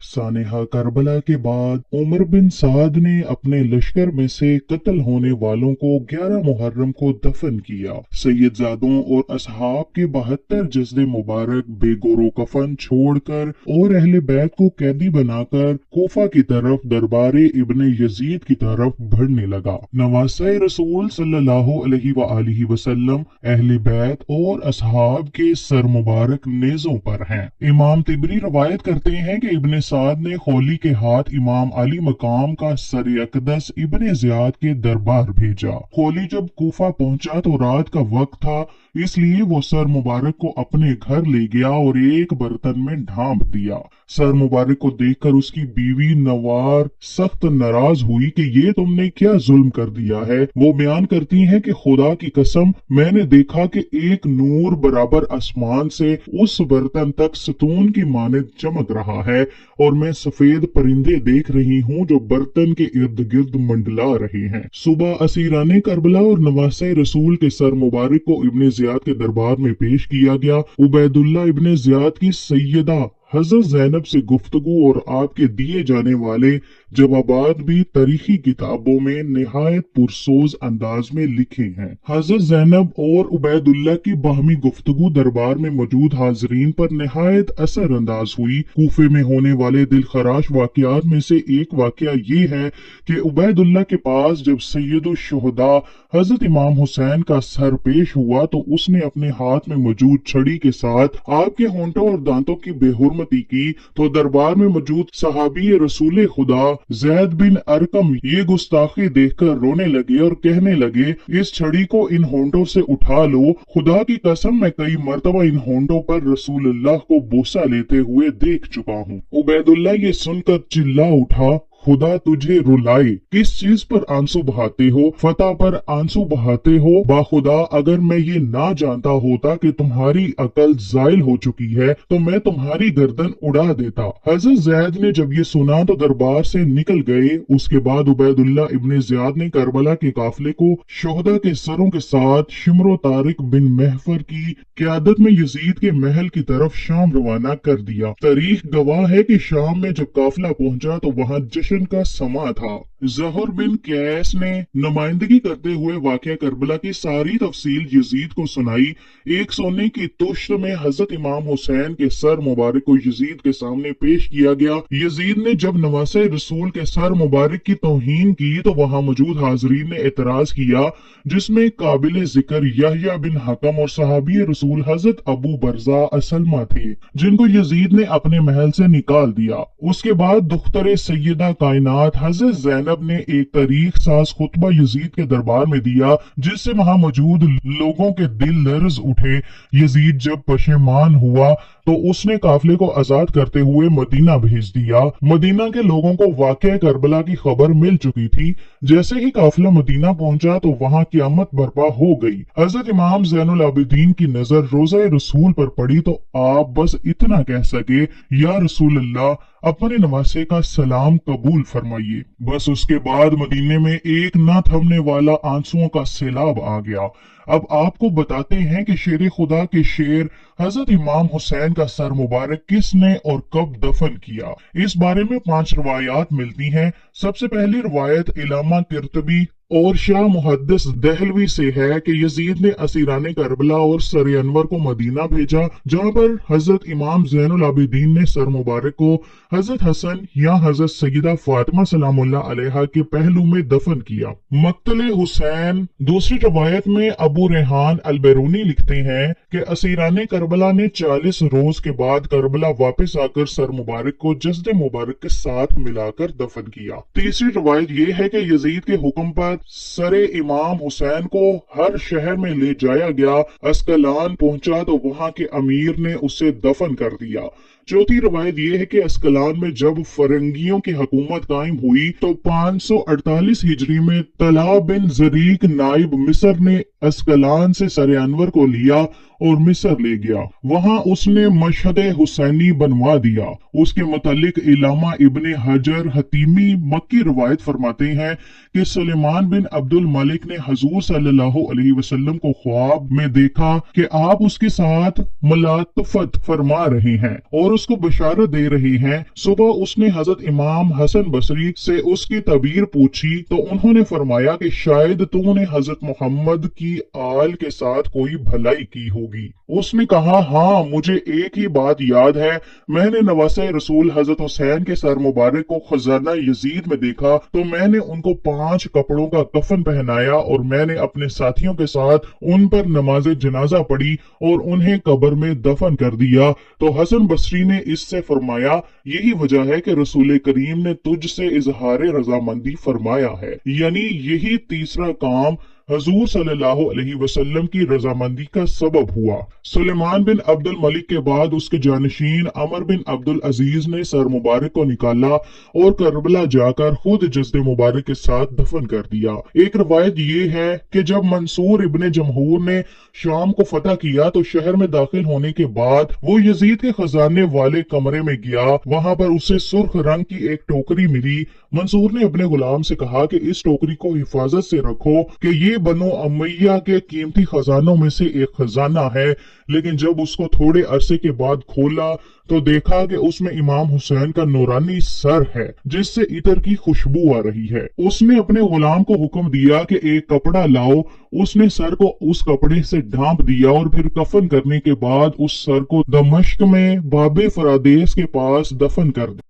सानेहा Karbala के बाद उमर बिन साद ने अपने लश्कर में से कत्ल होने वालों को 11 मुहर्रम को दफन किया। सैयदजादों और असहाब के 72 जस्दे मुबारक बेगोरो कफन छोड़कर और अहले बैत को कैदी बनाकर कोफा की तरफ दरबारे इब्ने यजीद की तरफ बढ़ने लगा। नवासे रसूल सल्लल्लाहु अलैहि वसल्लम अहले बैत और असहाब के सर मुबारक नेज़ों पर हैं। इमाम तिबरी रवायत करते हैं कि इब्ने साद ने खोली के हाथ इमाम अली मकाम का सर अकदस इब्ने ज़ियाद के दरबार भेजा। खोली जब कूफा पहुंचा तो रात का वक्त था, इसलिए वो सर मुबारक को अपने घर ले गया और एक बर्तन में ढांप दिया। सर मुबारक को देखकर उसकी बीवी नवार सख्त नाराज हुई कि ये तुमने क्या जुल्म कर दिया है। वो बयान करती हैं कि खुदा की कसम, मैंने देखा कि एक नूर बराबर आसमान से उस बर्तन तक सतून की मानद चमक रहा है और मैं सफेद परिंदे देख रही हूँ जो बर्तन के इर्द गिर्द मंडला रहे हैं। सुबह असीराने करबला और नवासे रसूल के सर मुबारक को इब्ने ज़ियाद के दरबार में पेश किया गया। उबैदुल्ला इब्ने ज़ियाद की सैयदा हजरत ज़ैनब से गुफ्तगू और आपके दिए जाने वाले जवाबात भी तारीखी किताबों में निहायत पुरसोज अंदाज में लिखे हैं। हजरत ज़ैनब और उबैदुल्ला की बाहमी गुफ्तगू दरबार में मौजूद हाजरीन पर निहायत असर अंदाज हुई। कूफे में होने वाले दिलखराश वाकयात में से एक वाकया ये है कि उबैदुल्ला के पास जब सैयदुश शुहदा हजरत इमाम हुसैन का सर पेश हुआ तो उसने अपने हाथ में मौजूद छड़ी के साथ आपके होंठों और दांतों की बेहुरमती की तो दरबार में मौजूद सहाबी रसूल खुदा ज़ैद बिन अरकम ये गुस्ताखी देखकर रोने लगे और कहने लगे, इस छड़ी को इन होंठों से उठा लो। खुदा की कसम, मैं कई मर्तबा इन होंठों पर रसूलुल्लाह को बोसा लेते हुए देख चुका हूँ। उबैदुल्ला ये सुनकर चिल्ला उठा, खुदा तुझे रुलाए, किस चीज पर आंसू बहाते हो? फतह पर आंसू बहाते हो? बाखुदा, अगर मैं ये ना जानता होता कि तुम्हारी अकल जायल हो चुकी है तो मैं तुम्हारी गर्दन उड़ा देता। हजरत ज़ैद ने जब ये सुना तो दरबार से निकल गए। उसके बाद उबैदुल्ला इब्ने ज़ियाद ने करबला के काफिले को शुहदा के सरों के साथ शिमरो तारिक बिन महफर की क़यादत में यजीद के महल की तरफ शाम रवाना कर दिया। तारीख गवाह है कि शाम में जब काफिला पहुंचा तो वहां जश्न का समा था। ज़हर बिन कैस ने नुमाइंदगी करते हुए वाक़या करबला की सारी तफसील यजीद को सुनाई। एक सोने की तुश्त में हजरत इमाम हुसैन के सर मुबारक को यजीद के सामने पेश किया गया। यजीद ने जब नवासे रसूल के सर मुबारक की तौहीन की तो वहां मौजूद हाजरीन ने एतराज किया, जिसमें काबिल जिक्र यहया बिन हकम और सहाबी रसूल हजरत अबू बरजा असलमा थे, जिनको यजीद ने अपने महल से निकाल दिया। उसके बाद दुख्तरे सैयदा कायनात हजरत ज़ैनब ने एक तारीख साज खुतबा यजीद के दरबार में दिया, जिससे वहां मौजूद लोगों के दिल लर्ज उठे। यजीद जब पशेमान हुआ तो उसने काफिले को आजाद करते हुए मदीना भेज दिया। मदीना के लोगों को वाक़या करबला की खबर मिल चुकी थी। जैसे ही काफिला मदीना पहुंचा तो वहां क़यामत बर्पा हो गई। हजरत इमाम ज़ैनुल आबिदीन की नजर रोज़ा रसूल पर पड़ी तो आप बस इतना कह सके, या रसूल अल्लाह, अपने नवासे का सलाम कबूल फरमाइए। बस उसके बाद मदीने में एक न थमने वाला आंसुओं का सैलाब आ गया। अब आपको बताते हैं कि शेर खुदा के शेर हजरत इमाम हुसैन का सर मुबारक किसने और कब दफन किया। इस बारे में 5 रवायात मिलती हैं। सबसे पहली रवायत इलामा किरतबी और शाह मुहद्दिस दहलवी से है कि यजीद ने असीराने करबला और सर अनवर को मदीना भेजा, जहां पर हजरत इमाम ज़ैनुल आबिदीन ने सर मुबारक को हजरत हसन या हजरत सैयदा फातिमा सलामुल्लाह अलैहा के पहलू में दफन किया। मक्तले हुसैन। दूसरी रवायत में अबू रेहान अल बैरूनी लिखते हैं कि असीराने करबला ने 40 रोज के बाद करबला वापस आकर सर मुबारक को जस्द मुबारक के साथ मिलाकर दफन किया। तीसरी रवायत ये है कि यजीद के हुक्म पर सरे इमाम हुसैन को हर शहर में ले जाया गया। अस्कलान पहुंचा तो वहां के अमीर ने उसे दफन कर दिया। चौथी रवायत ये है कि अस्कलान में जब फरंगियों की हुकूमत कायम हुई तो 548 हिजरी में तला बिन जरीक नाइब मिस्र ने अस्कलान से सर अनवर को लिया और मिस्र ले गया। वहां उसने मशहद हुसैनी बनवा दिया। उसके मुतालिक इलामा इब्ने हजर हतीमी मक्की रवायत फरमाते हैं कि सुलेमान बिन अब्दुल मलिक ने हजूर सल्लल्लाहु अलैहि वसल्लम को ख्वाब में देखा कि आप उसके साथ मुलातफत फरमा रहे हैं और اس کو बशारत दे रही हैं। सुबह उसने हजरत इमाम हसन बसरी से उसकी तबीर पूछी तो उन्होंने फरमाया कि शायद तूने हजरत मोहम्मद की आल के साथ कोई भलाई की होगी। उसने कहा, हाँ मुझे एक ही बात याद है, मैंने नवासे रसूल हजरत हुसैन के सर मुबारक को खजाना यजीद में देखा तो मैंने उनको 5 कपड़ों का कफन पहनाया और मैंने अपने साथियों के साथ उन पर नमाज जनाजा पढ़ी और उन्हें कब्र में दफन कर दिया। तो हसन बसरी ने इससे फरमाया, यही वजह है कि रसूल करीम ने तुझसे इजहार रजामंदी फरमाया है, यानी यही तीसरा काम हजूर सल्लल्लाहु अलैहि वसल्लम की रजामंदी का सबब हुआ। सुलेमान बिन अब्दुल मलिक के बाद उसके जानशीन अमर बिन अब्दुल अजीज ने सर मुबारक को निकाला और करबला जाकर खुद जस्दे मुबारक के साथ दफन कर दिया। एक रवायत ये है कि जब मंसूर इब्ने जमहूर ने शाम को फतह किया तो शहर में दाखिल होने के बाद वो यजीद के खजाने वाले कमरे में गया। वहां पर उसे सुर्ख रंग की एक टोकरी मिली। मंसूर ने अपने गुलाम से कहा कि इस टोकरी को हिफाजत से रखो कि ये बनो अमैया के कीमती खजानों में से एक खजाना है। लेकिन जब उसको थोड़े अरसे के बाद खोला तो देखा कि उसमें इमाम हुसैन का नूरानी सर है जिससे इतर की खुशबू आ रही है। उसने अपने गुलाम को हुक्म दिया कि एक कपड़ा लाओ। उसने सर को उस कपड़े से ढांप दिया और फिर कफन करने के बाद उस सर को दमिश्क में बाबे फरादेस के पास दफन कर दिया।